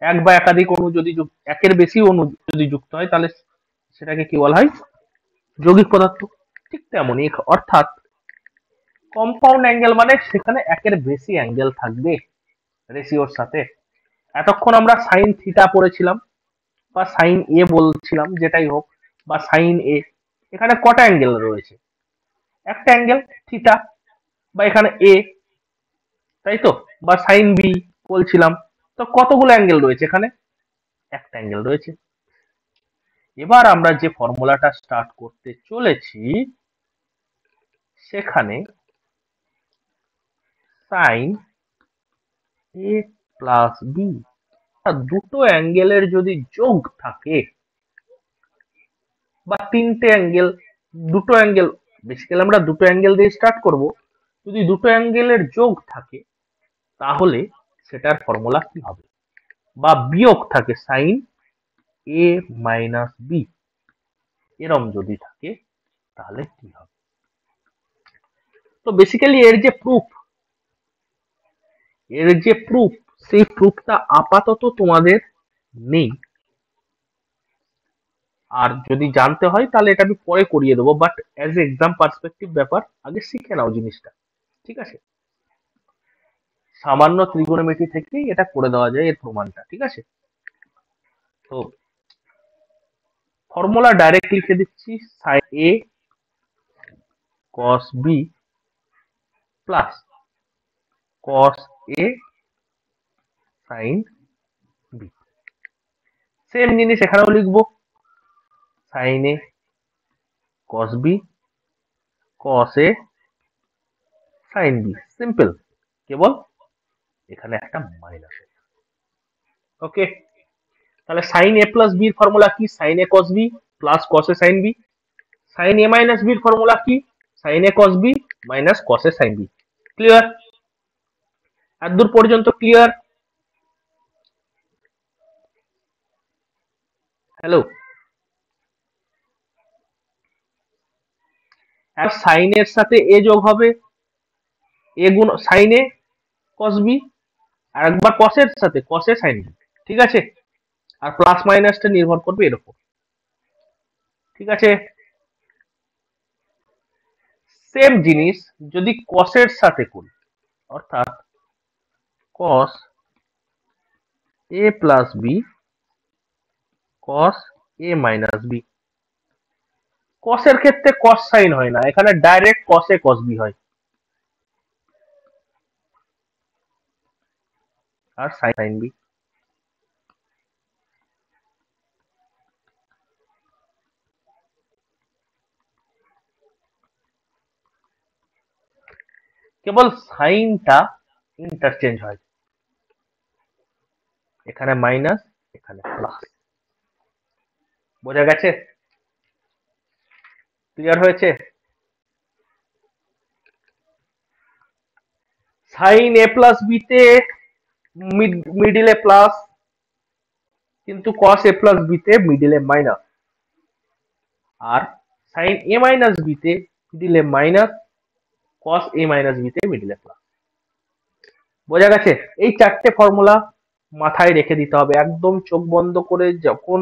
Speaker 1: এক বা একাধিক অণু যদি একের বেশি অণু যদি যুক্ত হয় তাহলে সেটাকে কি বলা হয়? যৌগিক পদার্থ। ঠিক তেমনই, অর্থাৎ কম্পাউন্ড অ্যাঙ্গেল মানে সেখানে একের বেশি অ্যাঙ্গেল থাকবে রেশিওর সাথে। এতক্ষণ আমরা সাইন থিটা পড়েছিলাম বা সাইন এ বলছিলাম, যেটাই হোক, বা সাইন এ। এখানে কটা অ্যাঙ্গেল রয়েছে? একটা অ্যাঙ্গেল থিটা, বা এখানে এ, তাই তো, বা সাইন বি বলছিলাম। তো কতগুলো অ্যাঙ্গেল রয়েছে এখানে? একটা অ্যাঙ্গেল রয়েছে। এবার আমরা যে ফর্মুলাটা স্টার্ট করতে চলেছি সেখানে সাইন এ প্লাস বি, দুটো অ্যাঙ্গেলের যদি যোগ থাকে, বা তিনটে অ্যাঙ্গেল, দুটো অ্যাঙ্গেল, বেসিক্যালি আমরা দুটো অ্যাঙ্গেল দিয়ে স্টার্ট করব, যদি দুটো অ্যাঙ্গেলের যোগ থাকে তাহলে সেটার ফর্মুলা কি হবে? বা বিয়োগ থাকে সাইন এ মাইনাস বি, এরম যদি থাকে তাহলে কি হবে? তো বেসিক্যালি এর যে প্রুফ, সেই প্রুফটা আপাতত তোমাদের নেই। আর যদি জানতে হয় তাহলে এটা আমি পরে করিয়ে দেবো, but as a exam perspective ব্যাপার, আগে শিখে নাও জিনিসটা। ঠিক আছে, সামান্য ত্রিগোনোমেট্রি থেকেই এটা করে দেওয়া যায় এর প্রমাণটা। ঠিক আছে, তো ফর্মুলা ডাইরেক্ট লিখে দিচ্ছি, sign A cos B plus cos A sine B. Same জিনিস এখানেও লিখবো, sign A cos B cos A sine B, simple, কেবল এখানে একটা মাইনাস। ওকে, তাহলে সাইন এ প্লাস বির ফর্মুলা কি? Sign A cos B plus cos A sine B. Sine A minus বির formula কি? Sign A cos B minus cos A sine B. Clear? এতদূর পর্যন্ত clear? Hello, আর sign এর সাথে এ যোগ হবে, এ গুণ সাইন এ কস বি, আর একবার কস এর সাথে কস এ সাইন বি। ঠিক আছে, আর প্লাস মাইনাসটা নির্ভর করবে এর উপর। ঠিক আছে, সেম জিনিস যদি কসের সাথে করি, অর্থাৎ কস A plus B cos A minus B. কসের ক্ষেত্রে কস সাইন হয় না, এখানে ডাইরেক্ট কসে কস বি হয় আর সাইন বি। কেবল সাইনটা ইন্টারচেঞ্জ হয়, এখানে মাইনাস এখানে প্লাস। বোঝা গেছে? ক্লিয়ার হয়েছে? সাইন এ প্লাস বি তে মিডিলে প্লাস, কিন্তু কস এ প্লাস বি তে মিডিলে minus, R sign A minus B তে মিডিলে মাইনাস, কস এ মাইনাস বি তে মিডিলে প্লাস। বোঝা গেছে? এই চারটে ফর্মুলা মাথায় রেখে দিতে হবে, একদম চোখ বন্ধ করে যখন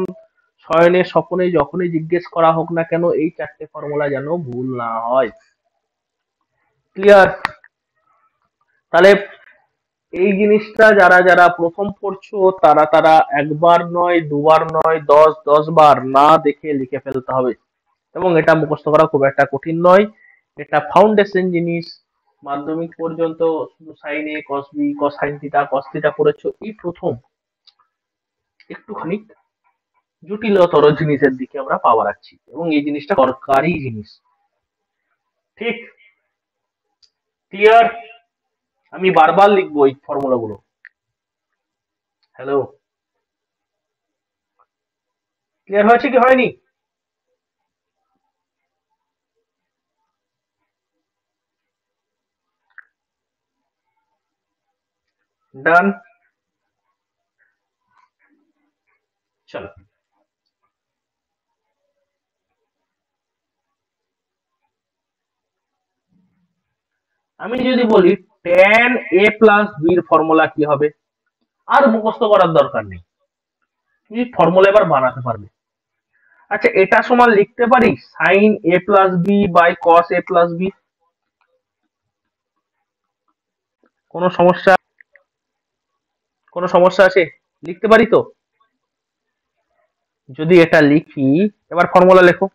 Speaker 1: শয়নে স্বপনে যখনই জিজ্ঞেস করা হোক না কেন এই চারটে ফর্মুলা যেন ভুল না হয়। ক্লিয়ার? তাহলে এই জিনিসটা যারা যারা প্রথম পড়ছো তারা তারা একবার নয়, দুবার নয়, 10 বার না দেখে লিখে ফেলতে হবে। এবং এটা মুখস্থ করা খুব একটা কঠিন নয়, এটা ফাউন্ডেশন জিনিস। মাধ্যমিক পর্যন্ত শুধু sine A cos B cos sine theta cos theta করেছো, এই প্রথম একটুখানি জটিলতর জিনিসের দিকে আমরা পা বাড়াচ্ছি, এবং এই জিনিসটা দরকারি জিনিস। ঠিক? ক্লিয়ার? আমি বারবার লিখবো এই ফর্মুলা গুলো। হ্যালো, ক্লিয়ার হয়েছে কি হয়নি? ডান? চলো, আমি যদি বলি tan a প্লাস b এর ফর্মুলা কি হবে, আর মুখস্থ করার দরকার নেই, তুমি ফর্মুলা এবার বানাতে পারবে। আচ্ছা, এটা সমান লিখতে পারি sine A plus B by cos A plus B. কোনো সমস্যা? কোনো সমস্যা আছে? লিখতে পারি তো? যদি এটা লিখি, এবার ফর্মুলা লেখো।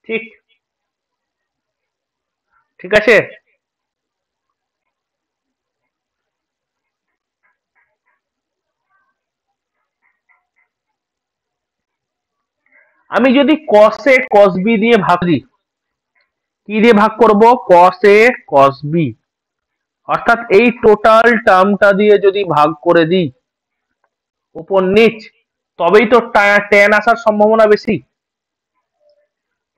Speaker 1: ঠিক? ঠিক আছে? আমি যদি cos a cos b দিয়ে ভাগ দিই, কি দিয়ে ভাগ করব? cos a cos b, অর্থাৎ এই টোটাল টার্মটা দিয়ে যদি ভাগ করে দিই উপর নিচ, তবেই তো tan আসার সম্ভাবনা বেশি,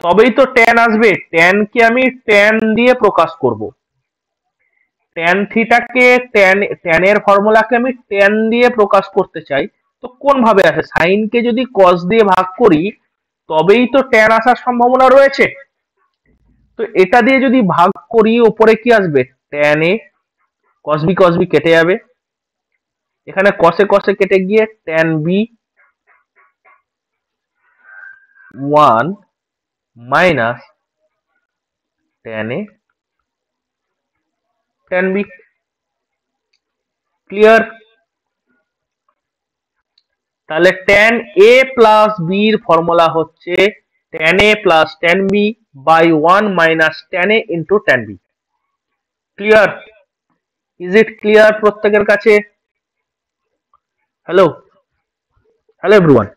Speaker 1: তবেই তো tan আসবে। tan কে আমি tan দিয়ে প্রকাশ করব, tan থিটাকে tan এর ফর্মুলাকে আমি tan দিয়ে প্রকাশ করতে চাই, তো কোন ভাবে আসে? সাইন কে যদি cos দিয়ে ভাগ করি তবেই তো tan আসার সম্ভাবনা রয়েছে। তো এটা দিয়ে যদি ভাগ করি উপরে কি আসবে? tan a, cos b কেটে যাবে, এখানে cos এ কেটে গিয়ে tan b 1 minus tan a tan b। Clear? তাহলে tan a প্লাস b এর ফর্মুলা হচ্ছে tan a plus tan b by 1 minus tan a into tan b। Clear? Is it clear প্রত্যেকের কাছে? Hello, hello everyone.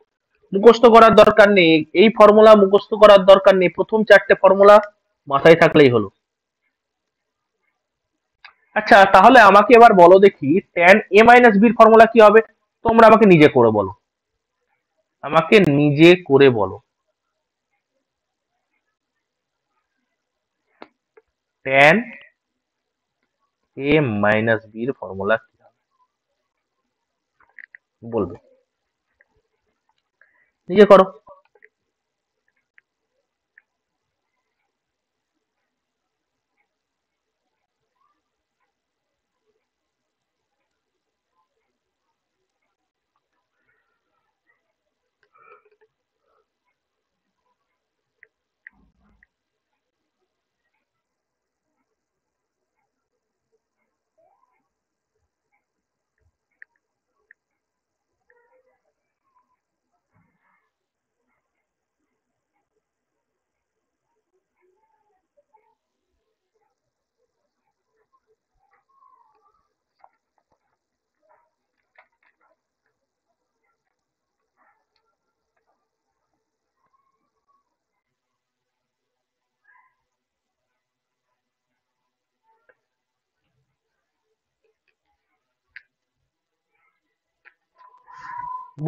Speaker 1: মুখস্থ করার দরকার নেই, এই ফর্মুলা মুখস্থ করার দরকার নেই, প্রথম চারটে ফর্মুলা মাথায় থাকলেই হলো। আচ্ছা, তাহলে আমাকে এবার বলো দেখি tan a মাইনাস b এর ফর্মুলা কি হবে? তোমরা আমাকে নিজে করে বলো, আমাকে নিজে করে বলো। tan a মাইনাস b এর ফর্মুলা কি হবে বলবে, নিজে করো।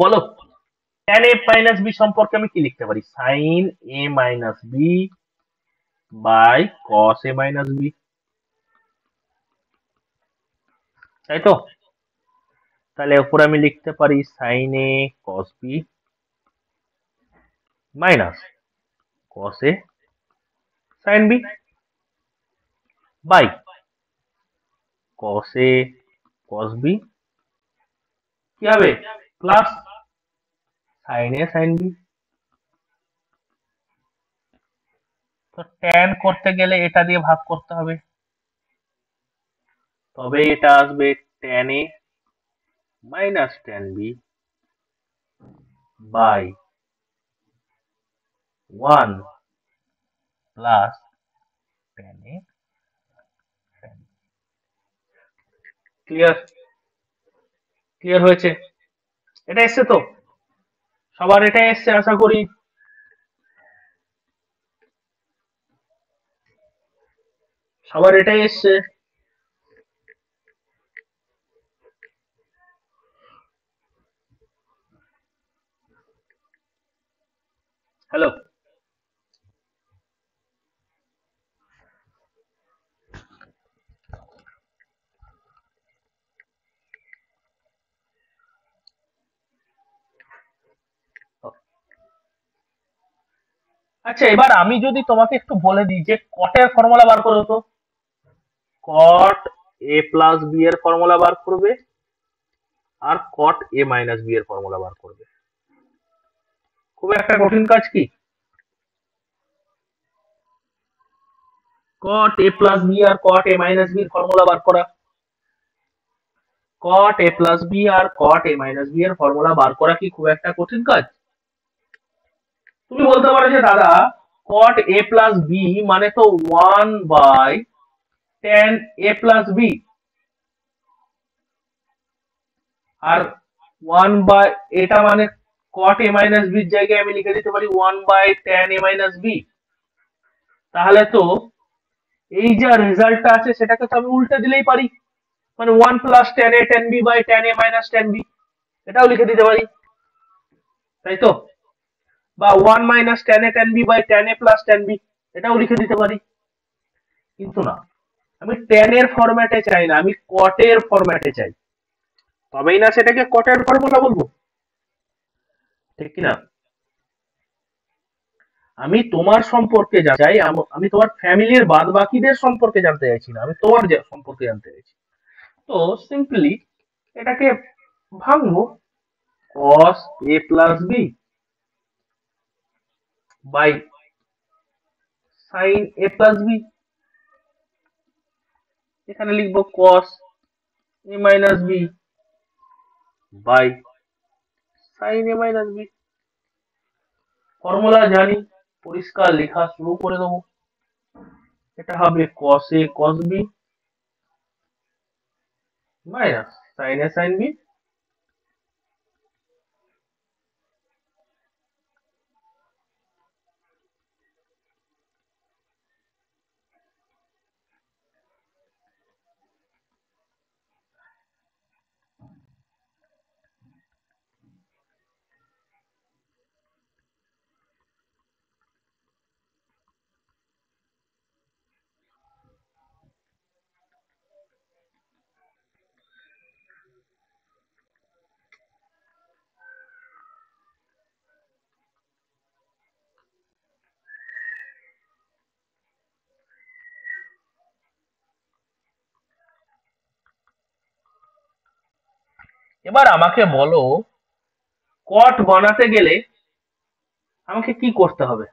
Speaker 1: বলো, tan a মাইনাস বি সম্পর্কে আমি কি লিখতে পারি? Sine a minus B by cos a minus B, তাই তো? তাহলে উপরে আমি লিখতে পারি sine a cos B minus cos a sine B by cos a cos B, কি হবে? Plus sine a sine B. তো ট্যান করতে গেলে এটা দিয়ে ভাগ করতে হবে, তবে এটা আসবে tan A minus tan B by 1 plus tan A. Clear? Clear হয়েছে? এটা এসছে তো? সবার এটাই এসছে আশা করি। সবার এটাই এসছে। হ্যালো? আচ্ছা, এবার আমি যদি তোমাকে একটু বলে দিই যে কটের ফর্মুলা বার করো তো। কট এ প্লাস বি এর ফর্মুলা বার করবে আর কট এ মাইনাস বি এর ফর্মুলা বার করবে। খুব একটা কঠিন কাজ কি? কট A plus B R caught A minus B এর ফর্মুলা বার করা। কট A plus B R caught A minus B এর ফর্মুলা বার করা কি খুব একটা কঠিন কাজ? তুমি বলতে পারো যে দাদা, কট এ প্লাস বি মানে তো 1/tan a প্লাস বি, আর 1 বাই এটা মানে কট এ মাইনাস বির জায়গায় আমি লিখে দিতে পারি 1/tan a মাইনাস বি। তাহলে তো এই যা রেজাল্টটা আছে সেটাকে তো আমি উল্টে দিলেই পারি, মানে 1 plus tan a tan b/tan a minus tan b, এটাও লিখে দিতে পারি, তাই তো? বা 1 - tan a tan b/tan a plus tan b, এটাও লিখে দিতে পারি। কিন্তু না, আমি tan এর ফরম্যাটে চাই না, আমি কটের ফরম্যাটে চাই, তবেই না সেটাকে কটের ফর্মুলা বলবো, ঠিক কিনা? আমি তোমার সম্পর্কে জানতে চাই, আমি তোমার ফ্যামিলির বাদ বাকিদের সম্পর্কে জানতে চাইছি না, আমি তোমার সম্পর্কে জানতে চাইছি। তো সিম্পলি এটাকে ভাঙবো, cos a plus B by sine A plus B, এখানে লিখবো cos a minus B by sine A minus B. Formula জানি, পরিষ্কার লেখা শুরু করে দেবো। এটা হবে cos a cos b minus sine A sine B. এবার আমাকে বলো, কট বানাতে গেলে আমাকে কি করতে হবে?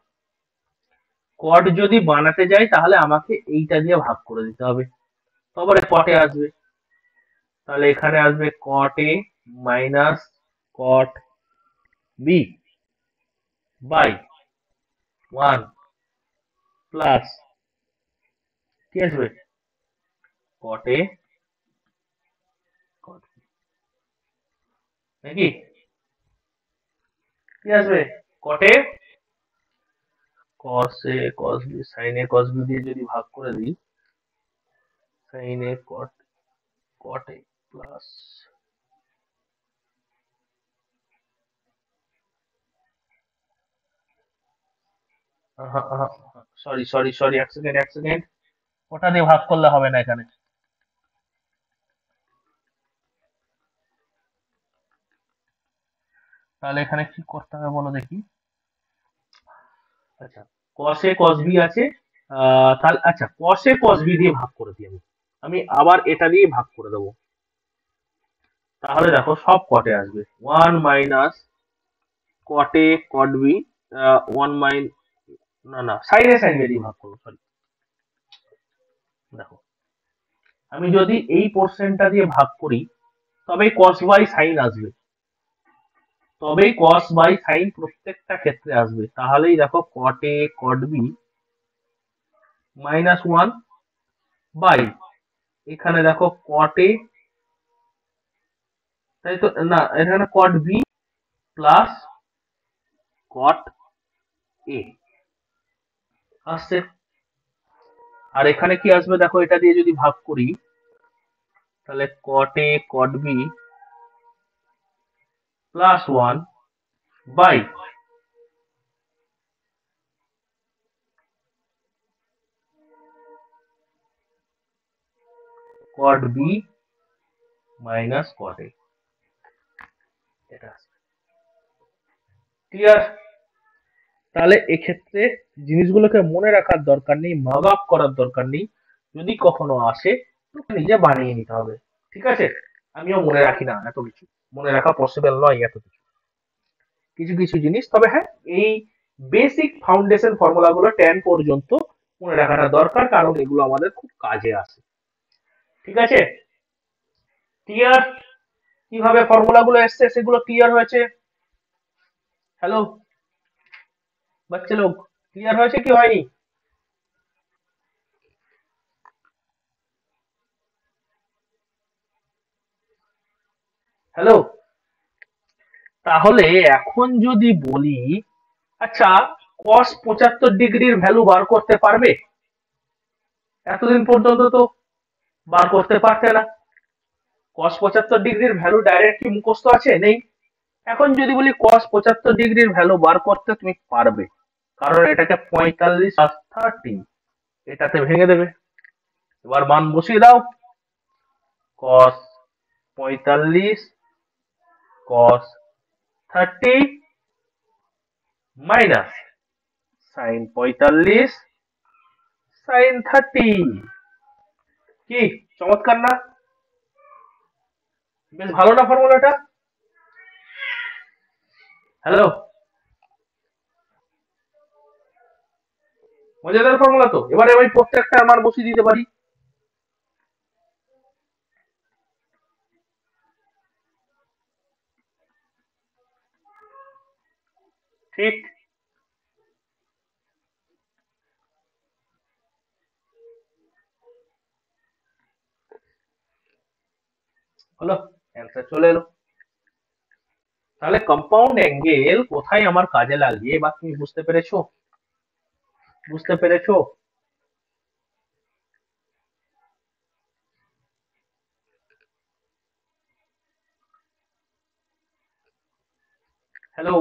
Speaker 1: কট যদি বানাতে যাই তাহলে আমাকে এইটা দিয়ে ভাগ করে দিতে হবে, তারপরে কটে আসবে। তাহলে এখানে আসবে cot A minus cot B by 1 plus কি আসবে কট এ কট বি, নাকি? কি আসবে? Cot A cos A cos B, sine A cos B দিয়ে যদি ভাগ করে দিই, sine A cot A plus sorry sorry sorry, এক সেকেন্ড এক সেকেন্ড, ওটা দিয়ে ভাগ করলে হবে না এখানে। তাহলে এখানে কি করতে হবে বলো দেখি। আচ্ছা, cos a cos b আছে, তাহলে আচ্ছা cos a cos b দিয়ে ভাগ করে দিই আমি। আমি আবার এটা দিয়ে ভাগ করে দেবো। তাহলে দেখো সব কটে আসবে, 1 minus cot a cot b, 1 mine, না না সাইন এ সাইন দিয়ে ভাগ করবো, সরি। দেখো আমি যদি এই পোর্শনটা দিয়ে ভাগ করি তবে cos বাই সাইন আসবে, তবেই cos বাই সাইন প্রত্যেকটা ক্ষেত্রে আসবে। তাহলেই দেখো cot a cot b minus one by, এখানে দেখো cot a, তাই তো না, এখানে cot b plus cot a আসছে। আর এখানে কি আসবে দেখো, এটা দিয়ে যদি ভাগ করি তাহলে cot a cot b plus one by cot b minus cot a, এটা আসবে। ক্লিয়ার? তাহলে এক্ষেত্রে জিনিসগুলোকে মনে রাখার দরকার নেই, মগ আপ করার দরকার নেই, যদি কখনো আসে তো নিজে বানিয়ে নিতে হবে। ঠিক আছে? আমিও মনে রাখি না এত কিছু, মনে রাখা পসিবল নয় এত কিছু, কিছু কিছু জিনিস। তবে হ্যাঁ, এই বেসিক ফাউন্ডেশন ফর্মুলা গুলো 10 পর্যন্ত মনে রাখাটা দরকার, কারণ এগুলো আমাদের খুব কাজে আসে। ঠিক আছে? ক্লিয়ার? কিভাবে ফর্মুলা গুলো এসছে সেগুলো ক্লিয়ার হয়েছে? হ্যালো বাচ্চা লোক, ক্লিয়ার হয়েছে কি হয়নি? হ্যালো, তাহলে এখন যদি বলি, আচ্ছা cos 75 ডিগ্রির ভ্যালু বার করতে পারবে? এতদিন পর্যন্ত তো বার করতে পারতে না। cos 75 ডিগ্রির ভ্যালু ডাইরেক্ট কি মুখস্থ আছে? নেই। এখন যদি বলি cos 75 ডিগ্রির ভ্যালু বার করতে, তুমি পারবে, কারণ এটাকে 45 আর 30 এটাতে ভেঙে দেবে। এবার মান বসিয়ে দাও, cos 45 cos 30 minus sin 45 sin 30। কি চমৎকার না? বেশ ভালো না ফর্মুলাটা? হ্যালো, মজাদার ফর্মুলা তো। এবারে আমি প্রত্যেকটা মান বসিয়ে দিতে পারি। ঠিক হলো, অ্যান্সার চলে এলো। তাহলে কম্পাউন্ড অ্যাঙ্গেল কোথায় আমার কাজে লাগবে এবার তুমি বুঝতে পেরেছো? বুঝতে পেরেছো? হ্যালো,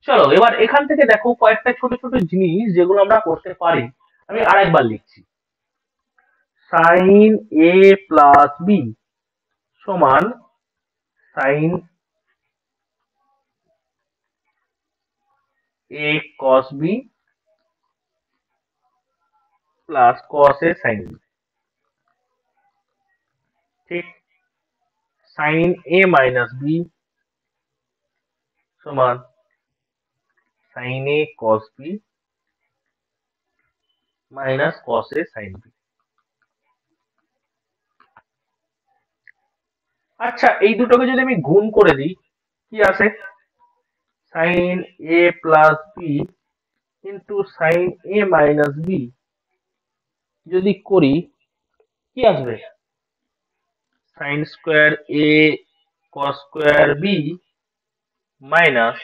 Speaker 1: চলো এবার এখান থেকে দেখো কয়েকটা ছোট ছোট জিনিস যেগুলো আমরা করতে পারি। আমি আরেকবার লিখছি, সাইন এ প্লাস বি সমান sign A cos B plus cos A sine B. ঠিক, সাইন এ মাইনাস বি সমান sign A cos B minus cos A sine B. আচ্ছা এই দুটোকে যদি আমি গুণ করে দিই কি আসে? Sine A plus B into sine A minus B যদি করি কি আসবে? Sine square A cos square B minus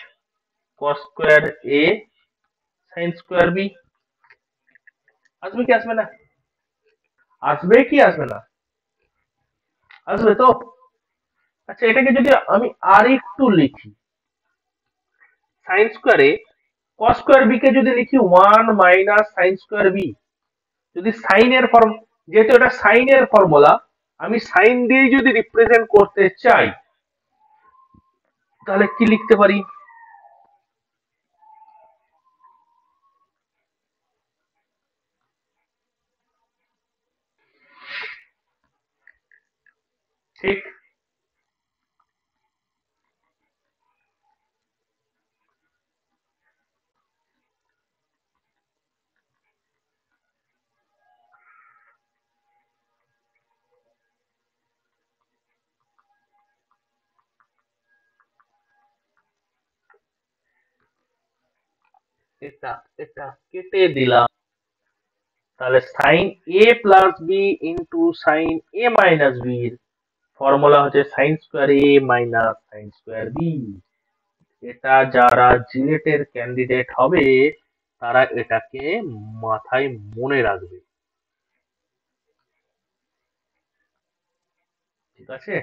Speaker 1: cos square A sine square B. আসবে কি আসবে না? আসবে কি আসবে না? আসবে তো। আচ্ছা, এটাকে যদি আমি আর একটু লিখি, সাইন স্কোয়ারে কস স্কোয়ার বি কে যদি লিখি 1 - sin স্কোয়ার বি, যদি সাইনের ফর্ম, যেহেতু এটা সাইনের ফর্মুলা, আমি সাইন দিয়ে যদি রিপ্রেজেন্ট করতে চাই, তাহলে কি লিখতে পারি? ঠিক, এটা এটা কেটে দিলাম, তাহলে sign A plus B into sine A minus B এর ফর্মুলা হচ্ছে sign square A minus sine square B. এটা যারা জিলেটের ক্যান্ডিডেট হবে তারা এটাকে মাথায় মনে রাখবে, ঠিক আছে?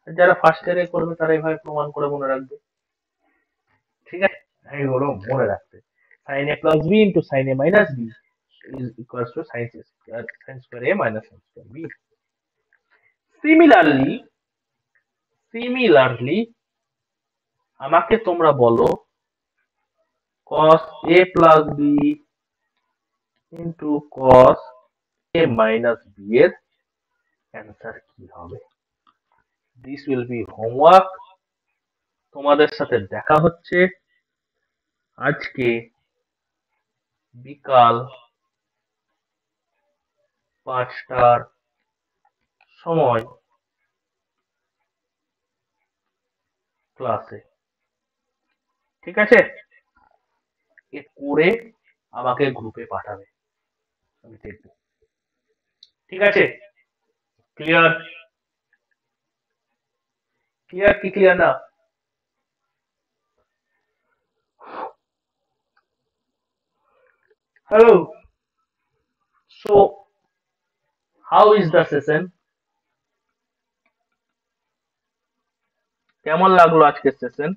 Speaker 1: যারা ফার্স্ট ইয়ারে করবে তারা এইভাবে প্রমাণ করে মনে রাখবে, ঠিক আছে? এইগুলো মনে রাখতে, sine A plus B into sine A minus B is equals to sine square A minus sine square B. Similarly similarly আমাকে তোমরা বলো cos a plus b into cos a minus b এর অ্যান্সার কি হবে? This will be homework. তোমাদের সাথে দেখা হচ্ছে আজকে বিকাল 5টার সময় ক্লাসে, ঠিক আছে? এ করে আমাকে গ্রুপে পাঠাবে, আমি দেখবো, ঠিক আছে? ক্লিয়ার? ক্লিয়ার কি ক্লিয়ার না? Hello, so how is the session? কেমন লাগলো আজকের সেশন?